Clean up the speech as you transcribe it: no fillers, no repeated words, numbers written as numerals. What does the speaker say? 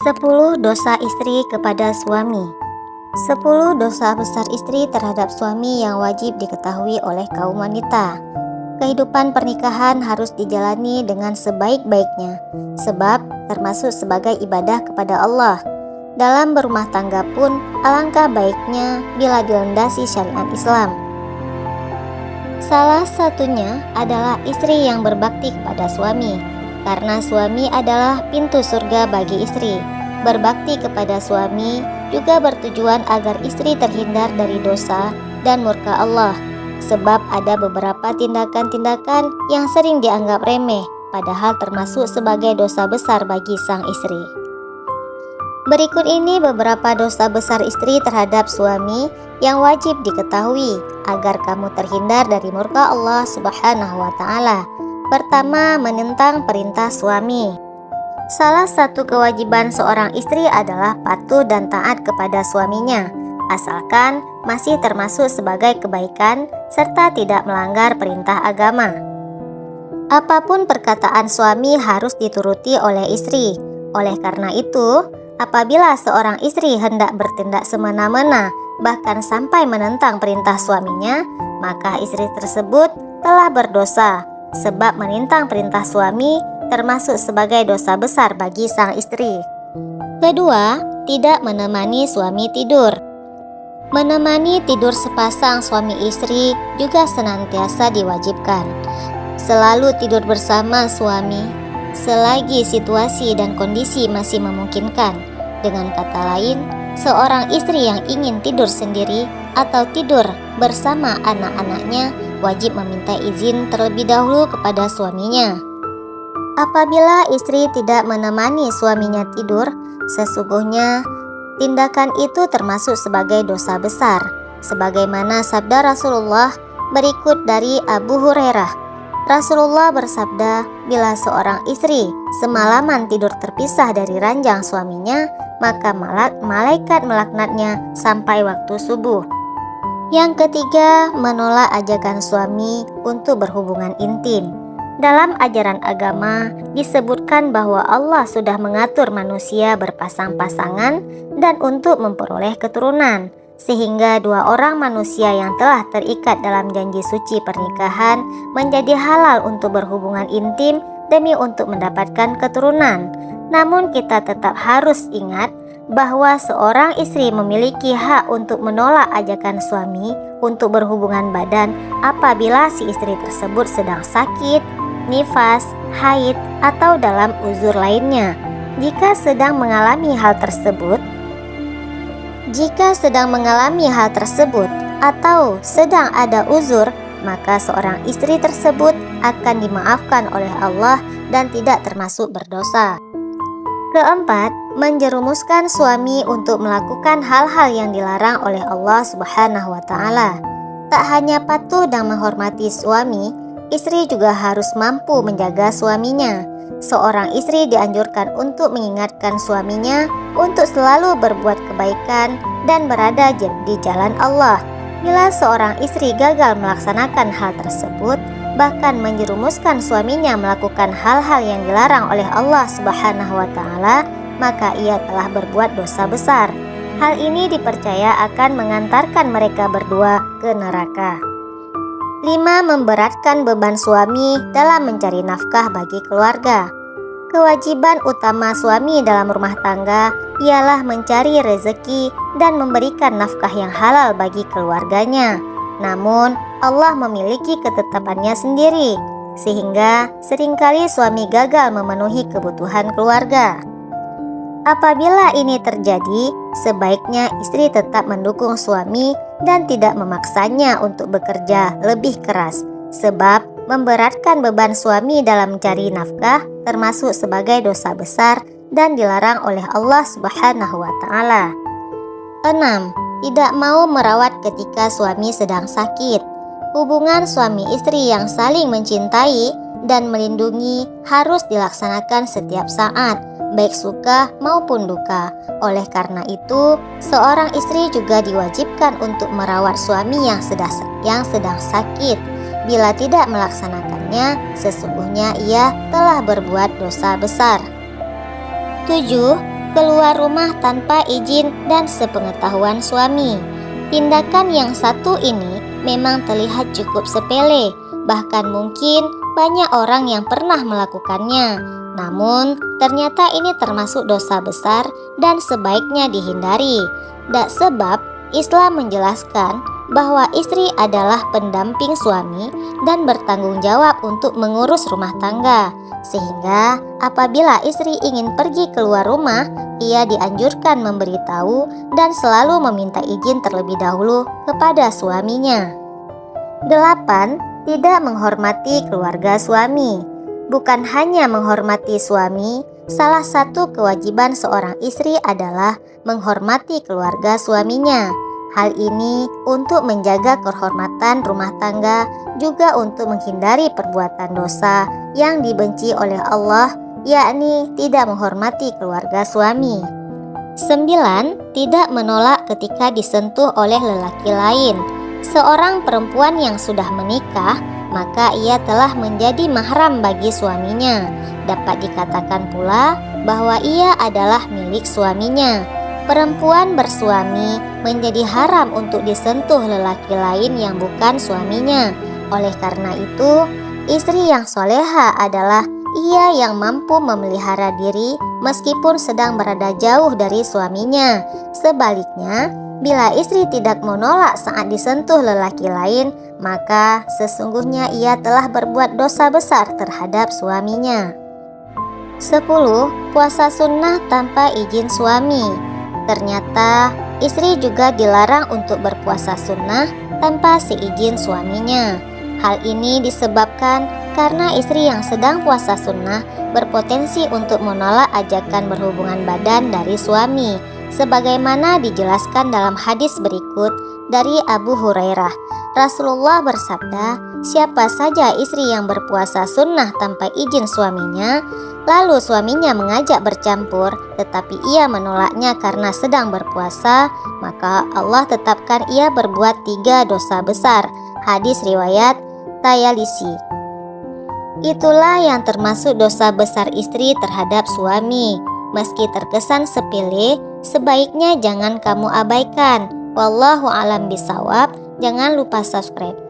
10 dosa istri kepada suami. 10 dosa besar istri terhadap suami yang wajib diketahui oleh kaum wanita. Kehidupan pernikahan harus dijalani dengan sebaik-baiknya, sebab termasuk sebagai ibadah kepada Allah. Dalam berumah tangga pun, alangkah baiknya bila dilandasi syariat Islam. Salah satunya adalah istri yang berbakti kepada suami, karena suami adalah pintu surga bagi istri. Berbakti kepada suami juga bertujuan agar istri terhindar dari dosa dan murka Allah, sebab ada beberapa tindakan-tindakan yang sering dianggap remeh, padahal termasuk sebagai dosa besar bagi sang istri. Berikut ini beberapa dosa besar istri terhadap suami yang wajib diketahui agar kamu terhindar dari murka Allah Subhanahu wa Ta'ala. Pertama, menentang perintah suami. Salah satu kewajiban seorang istri adalah patuh dan taat kepada suaminya, asalkan masih termasuk sebagai kebaikan serta tidak melanggar perintah agama. Apapun perkataan suami harus dituruti oleh istri. Oleh karena itu, apabila seorang istri hendak bertindak semena-mena, bahkan sampai menentang perintah suaminya, maka istri tersebut telah berdosa, sebab menentang perintah suami termasuk sebagai dosa besar bagi sang istri. Kedua, tidak menemani suami tidur. Menemani tidur sepasang suami istri juga senantiasa diwajibkan. Selalu tidur bersama suami selagi situasi dan kondisi masih memungkinkan. Dengan kata lain, seorang istri yang ingin tidur sendiri atau tidur bersama anak-anaknya wajib meminta izin terlebih dahulu kepada suaminya. Apabila istri tidak menemani suaminya tidur, sesungguhnya tindakan itu termasuk sebagai dosa besar, sebagaimana sabda Rasulullah berikut dari Abu Hurairah. Rasulullah bersabda, bila seorang istri semalaman tidur terpisah dari ranjang suaminya, maka malaikat melaknatnya sampai waktu subuh. Yang ketiga, menolak ajakan suami untuk berhubungan intim. Dalam ajaran agama disebutkan bahwa Allah sudah mengatur manusia berpasang-pasangan dan untuk memperoleh keturunan, sehingga dua orang manusia yang telah terikat dalam janji suci pernikahan menjadi halal untuk berhubungan intim demi untuk mendapatkan keturunan. Namun kita tetap harus ingat bahwa seorang istri memiliki hak untuk menolak ajakan suami untuk berhubungan badan apabila si istri tersebut sedang sakit, nifas, haid, atau dalam uzur lainnya. Jika sedang mengalami hal tersebut atau sedang ada uzur, maka seorang istri tersebut akan dimaafkan oleh Allah dan tidak termasuk berdosa. Keempat, menjerumuskan suami untuk melakukan hal-hal yang dilarang oleh Allah Subhanahu wa Ta'ala. Tak hanya patuh dan menghormati suami, istri juga harus mampu menjaga suaminya. Seorang istri dianjurkan untuk mengingatkan suaminya untuk selalu berbuat kebaikan dan berada di jalan Allah. Bila seorang istri gagal melaksanakan hal tersebut, bahkan menjerumuskan suaminya melakukan hal-hal yang dilarang oleh Allah Subhanahu wa Ta'ala, maka ia telah berbuat dosa besar. Hal ini dipercaya akan mengantarkan mereka berdua ke neraka. 5. Memberatkan beban suami dalam mencari nafkah bagi keluarga. Kewajiban utama suami dalam rumah tangga ialah mencari rezeki dan memberikan nafkah yang halal bagi keluarganya. Namun, Allah memiliki ketetapannya sendiri, sehingga seringkali suami gagal memenuhi kebutuhan keluarga. Apabila ini terjadi, sebaiknya istri tetap mendukung suami dan tidak memaksanya untuk bekerja lebih keras, sebab memberatkan beban suami dalam mencari nafkah termasuk sebagai dosa besar dan dilarang oleh Allah Subhanahu wa Ta'ala. 6. Tidak mau merawat ketika suami sedang sakit. Hubungan suami istri yang saling mencintai dan melindungi harus dilaksanakan setiap saat, baik suka maupun duka. Oleh karena itu, seorang istri juga diwajibkan untuk merawat suami yang sedang sakit. Bila tidak melaksanakannya, sesungguhnya ia telah berbuat dosa besar. 7. keluar rumah tanpa izin dan sepengetahuan suami. Tindakan yang satu ini memang terlihat cukup sepele, bahkan mungkin banyak orang yang pernah melakukannya. Namun, ternyata ini termasuk dosa besar dan sebaiknya dihindari. Sebab Islam menjelaskan bahwa istri adalah pendamping suami dan bertanggung jawab untuk mengurus rumah tangga. Sehingga apabila istri ingin pergi keluar rumah, ia dianjurkan memberitahu dan selalu meminta izin terlebih dahulu kepada suaminya. 8. Tidak menghormati keluarga suami. Bukan hanya menghormati suami, salah satu kewajiban seorang istri adalah menghormati keluarga suaminya. Hal ini untuk menjaga kehormatan rumah tangga, juga untuk menghindari perbuatan dosa yang dibenci oleh Allah, yakni tidak menghormati keluarga suami. 9. Tidak menolak ketika disentuh oleh lelaki lain. Seorang perempuan yang sudah menikah, maka ia telah menjadi mahram bagi suaminya. Dapat dikatakan pula bahwa ia adalah milik suaminya. Perempuan bersuami menjadi haram untuk disentuh lelaki lain yang bukan suaminya. Oleh karena itu, istri yang soleha adalah ia yang mampu memelihara diri meskipun sedang berada jauh dari suaminya. Sebaliknya, bila istri tidak menolak saat disentuh lelaki lain, maka sesungguhnya ia telah berbuat dosa besar terhadap suaminya. 10. Puasa sunnah tanpa izin suami. Ternyata istri juga dilarang untuk berpuasa sunnah tanpa seizin suaminya. Hal ini disebabkan karena istri yang sedang puasa sunnah berpotensi untuk menolak ajakan berhubungan badan dari suami, sebagaimana dijelaskan dalam hadis berikut dari Abu Hurairah. Rasulullah bersabda, siapa saja istri yang berpuasa sunnah tanpa izin suaminya, lalu suaminya mengajak bercampur, tetapi ia menolaknya karena sedang berpuasa, maka Allah tetapkan ia berbuat 3 dosa besar. Hadis riwayat Tayalisi. Itulah yang termasuk dosa besar istri terhadap suami. Meski terkesan sepele, sebaiknya jangan kamu abaikan. Wallahu alam bisawab. Jangan lupa subscribe.